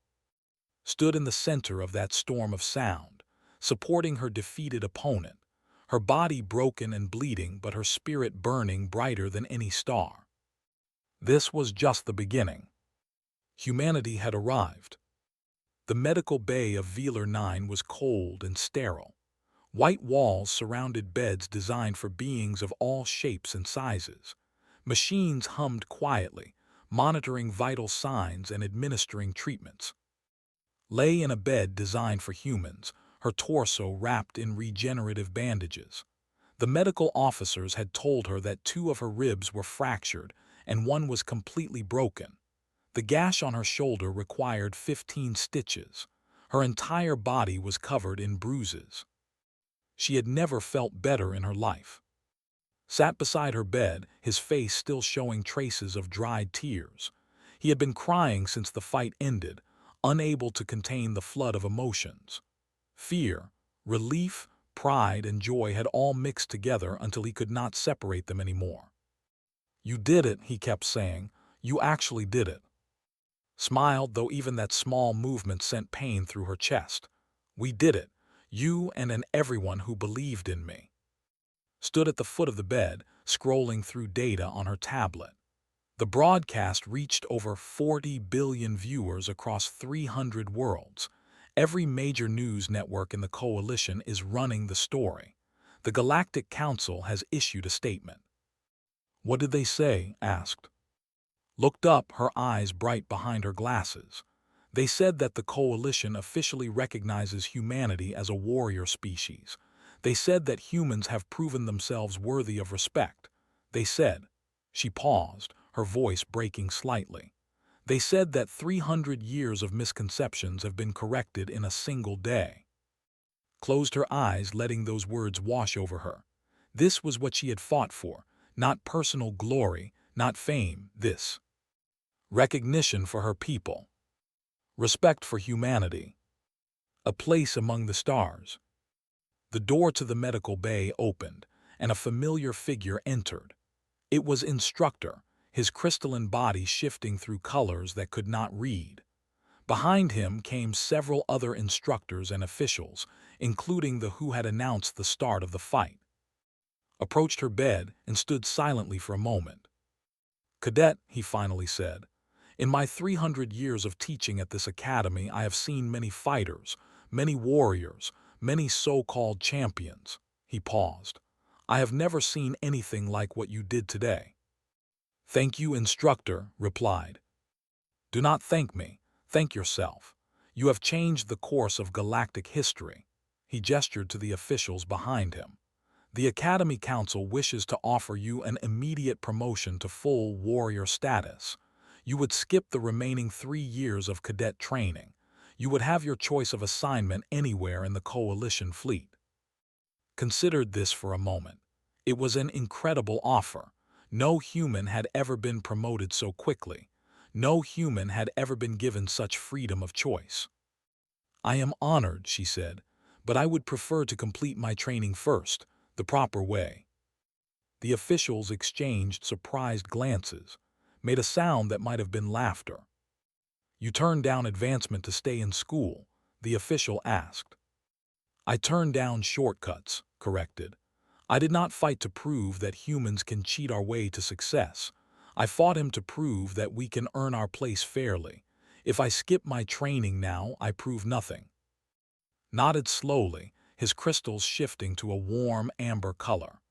Stood in the center of that storm of sound, supporting her defeated opponent, her body broken and bleeding but her spirit burning brighter than any star. This was just the beginning. Humanity had arrived. The medical bay of Velar 9 was cold and sterile. White walls surrounded beds designed for beings of all shapes and sizes. Machines hummed quietly, monitoring vital signs and administering treatments. Lay in a bed designed for humans, her torso wrapped in regenerative bandages. The medical officers had told her that 2 of her ribs were fractured and 1 was completely broken. The gash on her shoulder required 15 stitches. Her entire body was covered in bruises. She had never felt better in her life. Sat beside her bed, his face still showing traces of dried tears. He had been crying since the fight ended, unable to contain the flood of emotions. Fear, relief, pride, and joy had all mixed together until he could not separate them anymore. "You did it," he kept saying. "You actually did it." Smiled, though even that small movement sent pain through her chest. "We did it. You and everyone who believed in me." Stood at the foot of the bed, scrolling through data on her tablet. The broadcast reached over 40 billion viewers across 300 worlds. Every major news network in the coalition is running the story. The Galactic Council has issued a statement. "What did they say?" asked. Looked up, her eyes bright behind her glasses. "They said that the coalition officially recognizes humanity as a warrior species. They said that humans have proven themselves worthy of respect. They said," she paused, her voice breaking slightly. "They said that 300 years of misconceptions have been corrected in a single day." Closed her eyes, letting those words wash over her. This was what she had fought for, not personal glory, not fame, this. Recognition for her people. Respect for humanity. A place among the stars. The door to the medical bay opened, and a familiar figure entered. It was Instructor, his crystalline body shifting through colors that could not read. Behind him came several other instructors and officials, including the who had announced the start of the fight. Approached her bed and stood silently for a moment. "Cadet," he finally said, "in my 300 years of teaching at this academy, I have seen many fighters, many warriors, many so-called champions. He paused. "I have never seen anything like what you did today." "Thank you, instructor," replied. "Do not thank me. Thank yourself. You have changed the course of galactic history." He gestured to the officials behind him. "The Academy Council wishes to offer you an immediate promotion to full warrior status. You would skip the remaining 3 years of cadet training. You would have your choice of assignment anywhere in the Coalition fleet." Considered this for a moment. It was an incredible offer. No human had ever been promoted so quickly. No human had ever been given such freedom of choice. "I am honored," she said, "but I would prefer to complete my training first, the proper way." The officials exchanged surprised glances, made a sound that might have been laughter. "You turned down advancement to stay in school?" the official asked. "I turned down shortcuts," corrected. "I did not fight to prove that humans can cheat our way to success. I fought him to prove that we can earn our place fairly. If I skip my training now, I prove nothing." Nodded slowly, his crystals shifting to a warm amber color.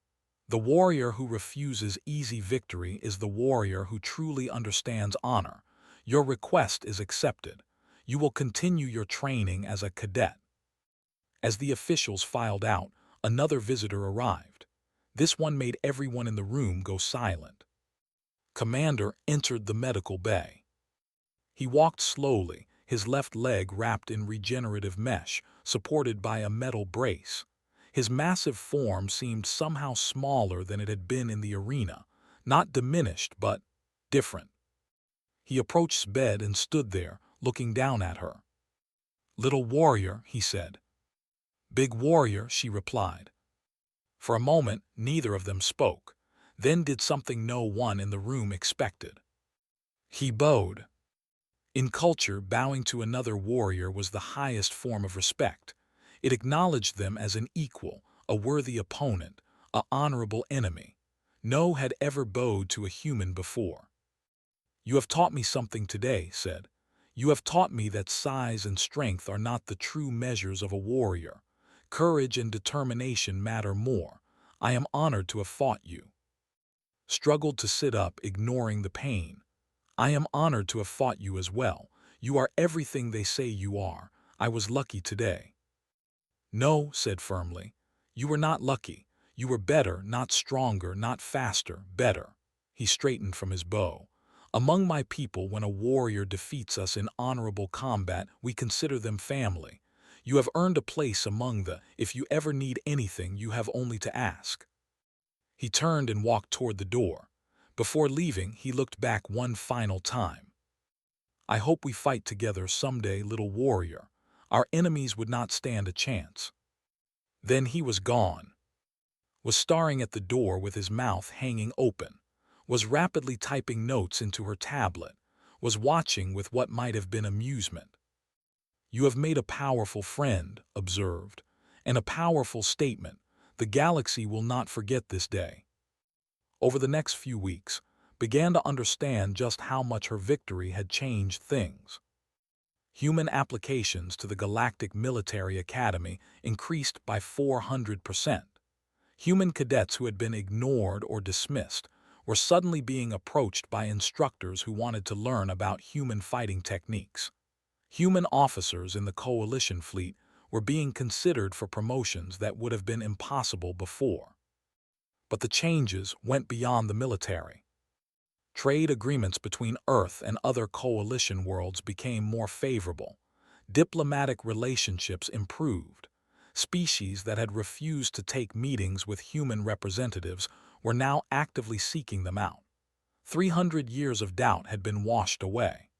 "The warrior who refuses easy victory is the warrior who truly understands honor. Your request is accepted. You will continue your training as a cadet." As the officials filed out, another visitor arrived. This one made everyone in the room go silent. Commander entered the medical bay. He walked slowly, his left leg wrapped in regenerative mesh, supported by a metal brace. His massive form seemed somehow smaller than it had been in the arena, not diminished, but different. He approached Sped and stood there, looking down at her. "Little warrior," he said. "Big warrior," she replied. For a moment, neither of them spoke, then did something no one in the room expected. He bowed. In culture, bowing to another warrior was the highest form of respect. It acknowledged them as an equal, a worthy opponent, an honorable enemy. No had ever bowed to a human before. "You have taught me something today," said. "You have taught me that size and strength are not the true measures of a warrior. Courage and determination matter more. I am honored to have fought you." Struggled to sit up, ignoring the pain. "I am honored to have fought you as well. You are everything they say you are. I was lucky today." "No," said firmly. "You were not lucky. You were better, not stronger, not faster, better." He straightened from his bow. "Among my people, when a warrior defeats us in honorable combat, we consider them family. You have earned a place among the, if you ever need anything, you have only to ask." He turned and walked toward the door. Before leaving, he looked back one final time. "I hope we fight together someday, little warrior. Our enemies would not stand a chance." Then he was gone. Was staring at the door with his mouth hanging open. Was rapidly typing notes into her tablet. Was watching with what might have been amusement. "You have made a powerful friend," observed, "and a powerful statement. The galaxy will not forget this day." Over the next few weeks, began to understand just how much her victory had changed things. Human applications to the Galactic Military Academy increased by 400%. Human cadets who had been ignored or dismissed were suddenly being approached by instructors who wanted to learn about human fighting techniques. Human officers in the Coalition fleet were being considered for promotions that would have been impossible before. But the changes went beyond the military. Trade agreements between Earth and other Coalition worlds became more favorable. Diplomatic relationships improved. Species that had refused to take meetings with human representatives were now actively seeking them out. 300 years of doubt had been washed away.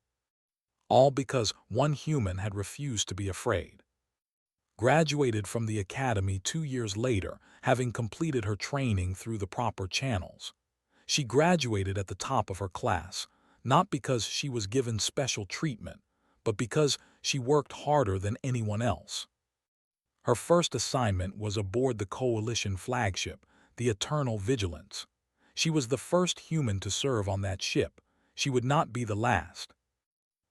All because one human had refused to be afraid. Graduated from the academy 2 years later, having completed her training through the proper channels. She graduated at the top of her class, not because she was given special treatment, but because she worked harder than anyone else. Her first assignment was aboard the Coalition flagship, the Eternal Vigilance. She was the first human to serve on that ship. She would not be the last.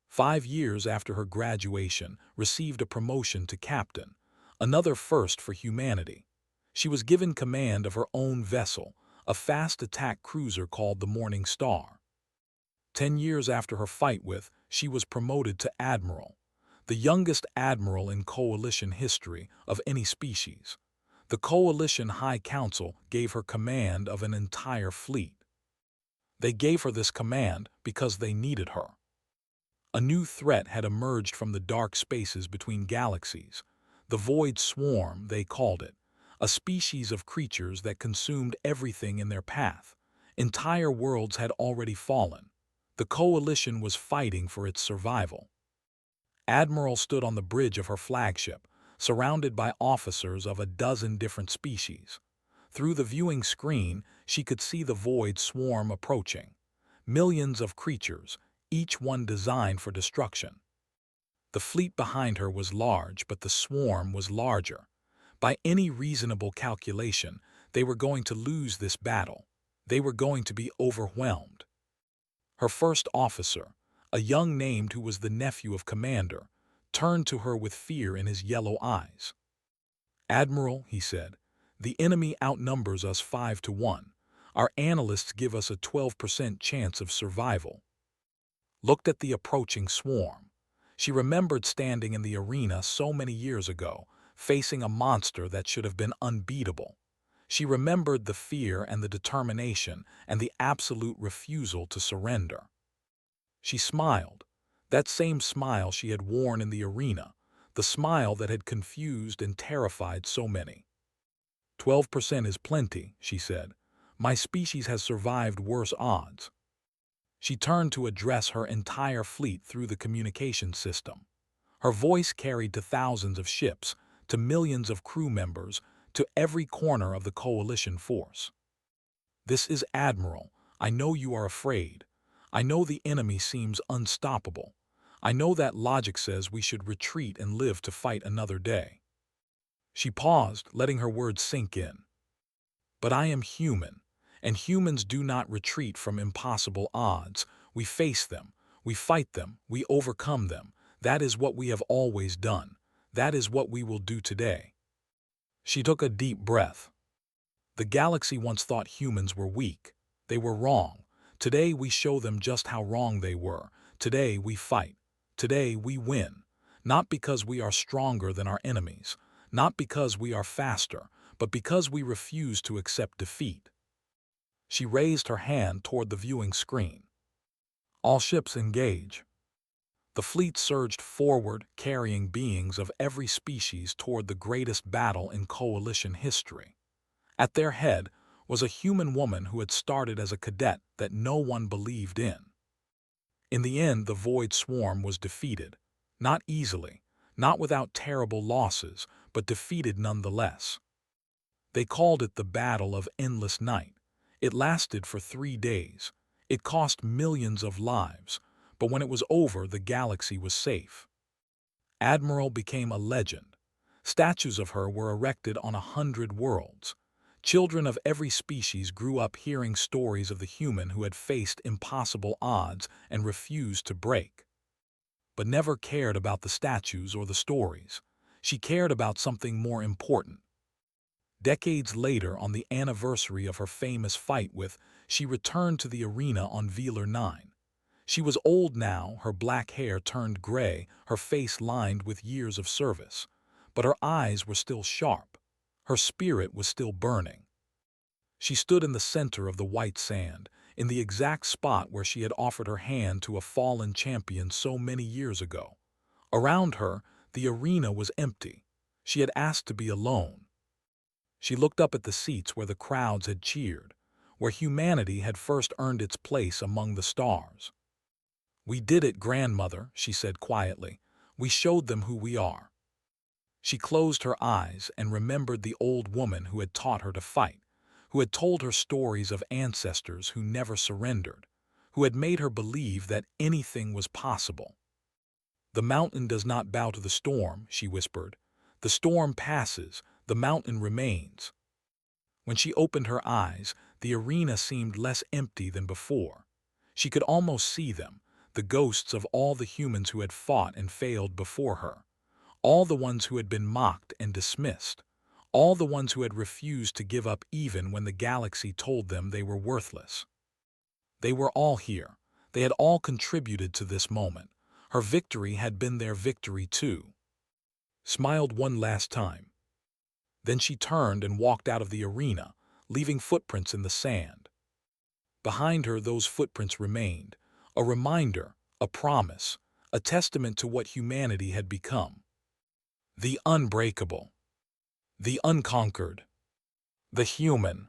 5 years after her graduation, received a promotion to captain, another first for humanity. She was given command of her own vessel, a fast attack cruiser called the Morning Star. 10 years after her fight with, she was promoted to admiral, the youngest admiral in Coalition history of any species. The Coalition High Council gave her command of an entire fleet. They gave her this command because they needed her. A new threat had emerged from the dark spaces between galaxies. The Void Swarm, they called it, a species of creatures that consumed everything in their path. Entire worlds had already fallen. The Coalition was fighting for its survival. Admiral stood on the bridge of her flagship, surrounded by officers of a dozen different species. Through the viewing screen, she could see the Void Swarm approaching. Millions of creatures, each one designed for destruction. The fleet behind her was large, but the swarm was larger. By any reasonable calculation, they were going to lose this battle. They were going to be overwhelmed. Her first officer, a young named who was the nephew of Commander, turned to her with fear in his yellow eyes. "Admiral," he said, "the enemy outnumbers us 5-1. Our analysts give us a 12% chance of survival." Looked at the approaching swarm. She remembered standing in the arena so many years ago, facing a monster that should have been unbeatable. She remembered the fear and the determination and the absolute refusal to surrender. She smiled, that same smile she had worn in the arena, the smile that had confused and terrified so many. 12% is plenty, she said. My species has survived worse odds. She turned to address her entire fleet through the communication system. Her voice carried to thousands of ships, to millions of crew members, to every corner of the Coalition force. "This is Admiral. I know you are afraid. I know the enemy seems unstoppable. I know that logic says we should retreat and live to fight another day." She paused, letting her words sink in. "But I am human, and humans do not retreat from impossible odds. We face them, we fight them, we overcome them. That is what we have always done. That is what we will do today." She took a deep breath. The galaxy once thought humans were weak. They were wrong. Today we show them just how wrong they were. Today we fight. Today we win. Not because we are stronger than our enemies, not because we are faster, but because we refuse to accept defeat. She raised her hand toward the viewing screen. "All ships engage." The fleet surged forward, carrying beings of every species toward the greatest battle in Coalition history. At their head was a human woman who had started as a cadet that no one believed in. In the end, the Void Swarm was defeated. Not easily, not without terrible losses, but defeated nonetheless. They called it the Battle of Endless Night. It lasted for 3 days. It cost millions of lives, but when it was over, the galaxy was safe. Admiral became a legend. Statues of her were erected on 100 worlds. Children of every species grew up hearing stories of the human who had faced impossible odds and refused to break. But never cared about the statues or the stories. She cared about something more important. Decades later, on the anniversary of her famous fight with, she returned to the arena on Velar 9. She was old now, her black hair turned gray, her face lined with years of service. But her eyes were still sharp. Her spirit was still burning. She stood in the center of the white sand, in the exact spot where she had offered her hand to a fallen champion so many years ago. Around her, the arena was empty. She had asked to be alone. She looked up at the seats where the crowds had cheered, where humanity had first earned its place among the stars. "We did it, grandmother," she said quietly. "We showed them who we are." She closed her eyes and remembered the old woman who had taught her to fight, who had told her stories of ancestors who never surrendered, who had made her believe that anything was possible. "The mountain does not bow to the storm," she whispered. "The storm passes, the mountain remains." When she opened her eyes, the arena seemed less empty than before. She could almost see them, the ghosts of all the humans who had fought and failed before her, all the ones who had been mocked and dismissed, All the ones who had refused to give up even when the galaxy told them they were worthless. They were all here. They had all contributed to this moment. Her victory had been their victory too. Smiled one last time. Then she turned and walked out of the arena, leaving footprints in the sand. Behind her, those footprints remained, a reminder, a promise, a testament to what humanity had become. The unbreakable, the unconquered, the human.